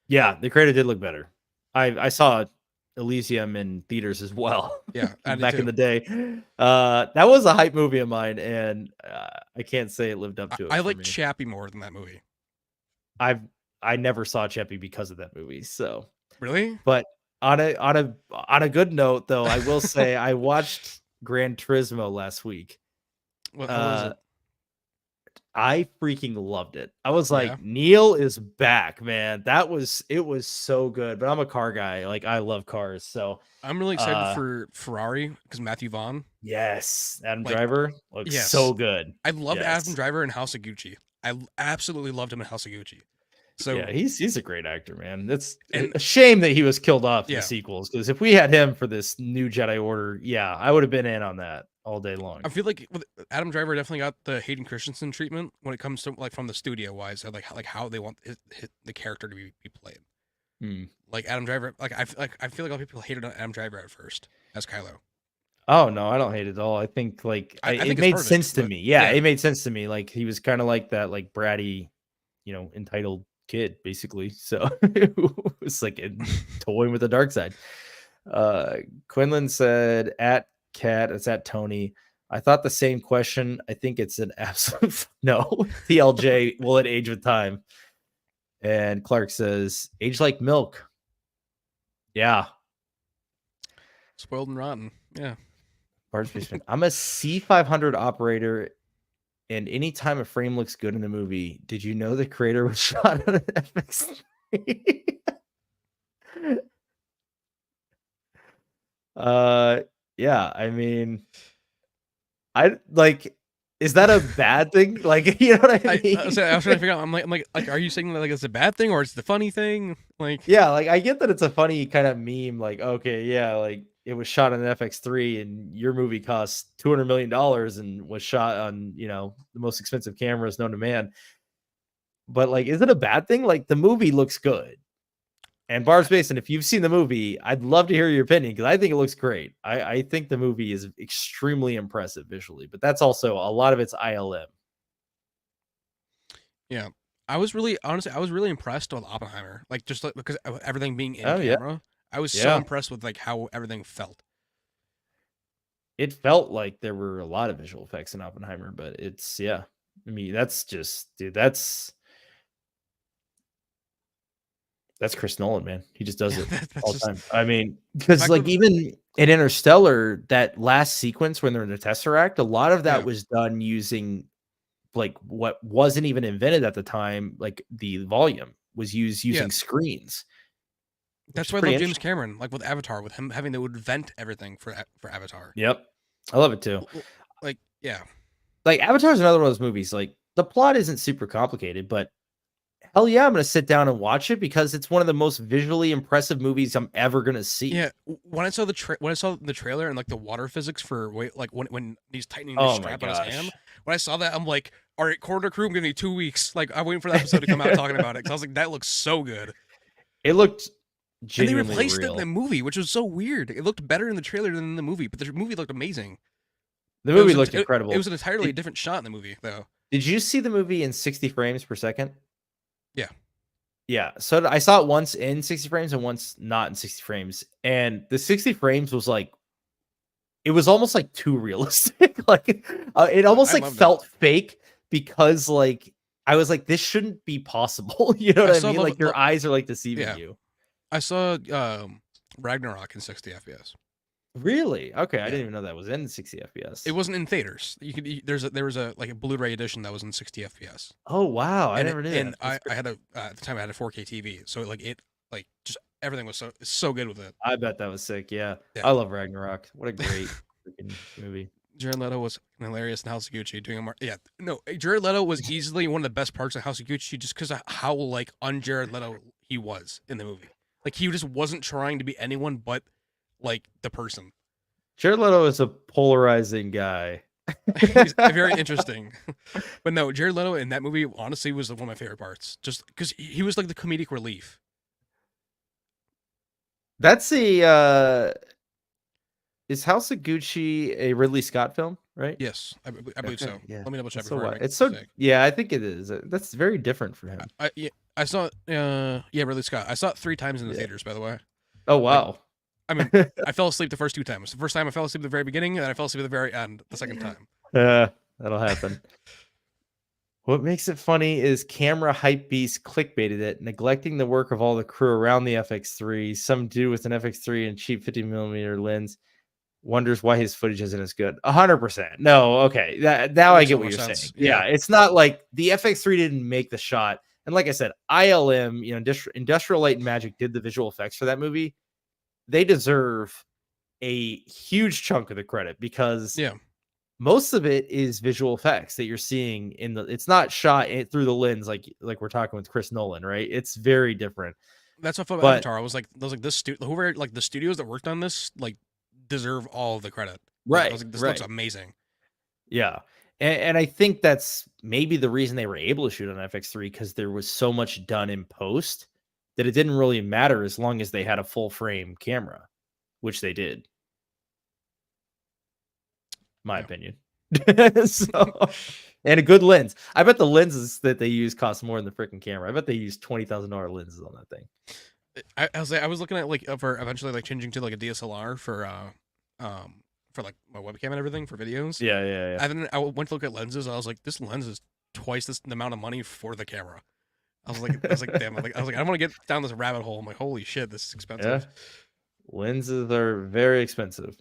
Yeah, the creator did look better. I saw Elysium in theaters as well. Yeah, back in the day. That was a hype movie of mine, and I can't say it lived up to it. I like Chappie more than that movie. I never saw Chappie because of that movie. So really, but on a good note, though, I will say I watched Gran Turismo last week. What was it? I freaking loved it. I was like, Neil is back, man. It was so good. But I'm a car guy. Like I love cars. So I'm really excited for Ferrari because Matthew Vaughn. Yes. Adam Driver looks so good. I loved Adam Driver in House of Gucci. I absolutely loved him in House of Gucci. So yeah, he's a great actor, man. It's a shame that he was killed off in the sequels, because if we had him for this new Jedi Order, I would have been in on that all day long. I feel like with Adam Driver definitely got the Hayden Christensen treatment when it comes to like from the studio wise, like how they want the character to be played. Like Adam Driver, I feel like a lot of people hated on Adam Driver at first as Kylo. Oh no, I don't hate it at all. I think it made sense to me. Yeah, it made sense to me. Like he was kind of like that, like bratty, entitled kid basically. So it was like toying with the dark side. Quinlan said at Cat, it's at Tony. I thought the same question. I think it's an absolute no. TLJ, will it age with time? And Clark says, age like milk. Yeah. Spoiled and rotten. Yeah. I'm a C500 operator, and anytime a frame looks good in a movie, did you know the creator was shot on an FX3? Yeah, I mean, is that a bad thing? Like, you know what I mean? I was trying to figure out. I'm like, are you saying that like it's a bad thing or it's the funny thing? Like, yeah, like I get that it's a funny kind of meme. Like, okay, yeah, like it was shot on an FX3, and your movie cost $200 million and was shot on the most expensive cameras known to man. But like, is it a bad thing? Like, the movie looks good. And Barb's Basin, if you've seen the movie, I'd love to hear your opinion, because I think it looks great. I think the movie is extremely impressive visually, but that's also a lot of it's ILM. Yeah, I was really impressed with Oppenheimer, like just because of everything being in camera. I was so impressed with like how everything felt. It felt like there were a lot of visual effects in Oppenheimer, but it's I mean, that's just, dude, that's Chris Nolan, man. He just does it all the time. I mean, because like even in Interstellar, that last sequence when they're in the Tesseract, a lot of that was done using like what wasn't even invented at the time. Like the volume was used using screens. That's why I love James Cameron, like with Avatar, with him having to invent everything for Avatar. Yep, I love it too. Like, yeah, like Avatar is another one of those movies. Like the plot isn't super complicated, but hell yeah, I'm gonna sit down and watch it because it's one of the most visually impressive movies I'm ever gonna see. Yeah, when I saw the trailer and like the water physics for like when he's tightening the Oh my strap on his hand, gosh. when I saw that, I'm like, all right, Corridor Crew, I'm giving you 2 weeks. Like I'm waiting for the episode to come out talking about it because I was like, that looks so good. It looked And they genuinely replaced it in real. the movie, which was so weird. It looked better in the trailer than in the movie, but the movie looked amazing. The movie looked incredible. It was an entirely different shot in the movie, though. Did you see the movie in 60 frames per second? Yeah. Yeah. So I saw it once in 60 frames and once not in 60 frames. And the 60 frames was like, it was almost like too realistic. Like it almost like felt fake because like I was like, this shouldn't be possible. You know what I mean? Like your eyes are like deceiving you. I saw Ragnarok in 60 FPS. Really? Okay, I didn't even know that was in 60 FPS. It wasn't in theaters. You could there was a like a Blu-ray edition that was in 60 FPS. Oh wow, I never knew. And I had at the time I had a 4K TV, so like just everything was so good with it. I bet that was sick. Yeah. I love Ragnarok. What a great freaking movie. Jared Leto was hilarious in House of Gucci doing Jared Leto was easily one of the best parts of House of Gucci just because of how like un-Jared Leto he was in the movie. Like he just wasn't trying to be anyone but like the person. Jared Leto is a polarizing guy. He's very interesting. But no, Jared Leto in that movie honestly was one of my favorite parts. Just because he was like the comedic relief. That's is House of Gucci a Ridley Scott film, right? Yes, I believe so. Yeah. Let me double check. It's so yeah, I think it is. That's very different for him. I saw Ridley Scott. I saw it 3 times in the theaters, by the way. Oh wow. Like, I mean, I fell asleep the first 2 times. The first time I fell asleep at the very beginning, and I fell asleep at the very end the second time. That'll happen. What makes it funny is camera hype beast clickbaited it, neglecting the work of all the crew around the FX3. Some dude with an FX3 and cheap 50mm lens wonders why his footage isn't as good. 100%. No, okay. Now I get what you're saying. Yeah, it's not like the FX3 didn't make the shot. And like I said, ILM, Industrial Light and Magic did the visual effects for that movie. They deserve a huge chunk of the credit because most of it is visual effects that you're seeing it's not shot through the lens like we're talking with Chris Nolan, right? It's very different. That's what about Avatar. I was like this whoever like the studios that worked on this like deserve all the credit. Right. I was like, this looks amazing. Yeah. And I think that's maybe the reason they were able to shoot on FX3 because there was so much done in post that it didn't really matter as long as they had a full frame camera, which they did. My opinion. And a good lens. I bet the lenses that they use cost more than the freaking camera. I bet they use $20,000 lenses on that thing. I was looking at like for eventually like changing to like a DSLR for like my webcam and everything for videos. Yeah. And then I went to look at lenses. I was like, this lens is twice the amount of money for the camera. I was like, damn. I was like, I don't want to get down this rabbit hole. I'm like, holy shit, this is expensive. Yeah. Lenses are very expensive.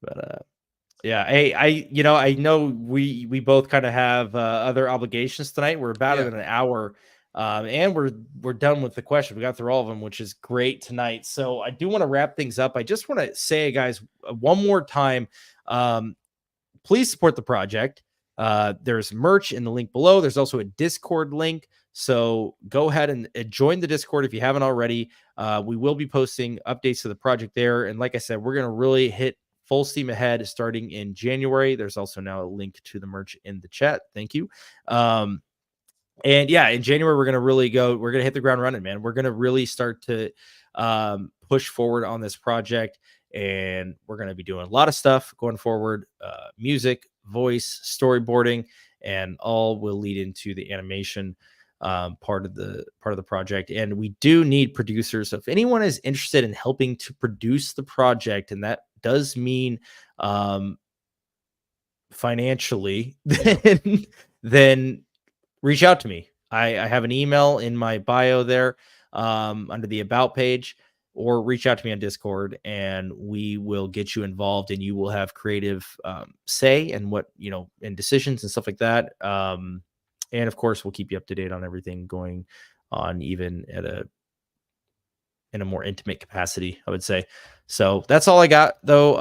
But yeah, hey, I know we both kind of have other obligations tonight. We're about in an hour, and we're done with the questions. We got through all of them, which is great tonight. So I do want to wrap things up. I just want to say, guys, one more time, please support the project. There's merch in the link below. There's also a Discord link. So go ahead and join the Discord if you haven't already. We will be posting updates to the project there. And like I said, we're going to really hit full steam ahead starting in January. There's also now a link to the merch in the chat. Thank you. And yeah, in January, we're going to hit the ground running, man. We're going to really start to push forward on this project. And we're going to be doing a lot of stuff going forward, music, voice, storyboarding, and all will lead into the animation part of the project. And we do need producers. So if anyone is interested in helping to produce the project, and that does mean financially, then reach out to me. I have an email in my bio there under the about page, or reach out to me on Discord and we will get you involved and you will have creative say and and decisions and stuff like that. And of course, we'll keep you up to date on everything going on, even in a more intimate capacity, I would say. So that's all I got, though.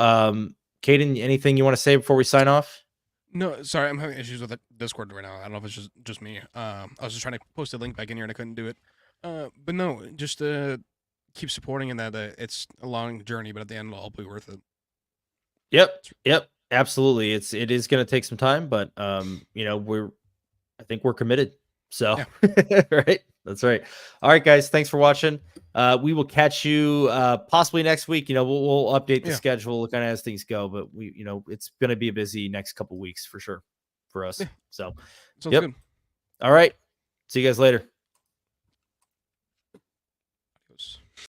Caden, anything you want to say before we sign off? No, sorry, I'm having issues with the Discord right now. I don't know if it's just me. I was just trying to post a link back in here and I couldn't do it. But no, just keep supporting in that it's a long journey, but at the end it'll all be worth it. Yep, absolutely. It is going to take some time, but you know, I think we're committed. So, right, that's right. All right, guys, thanks for watching. We will catch you possibly next week. You know, we'll update the schedule kind of as things go, but you know, it's going to be a busy next couple weeks for sure for us. So, sounds good. All right, see you guys later.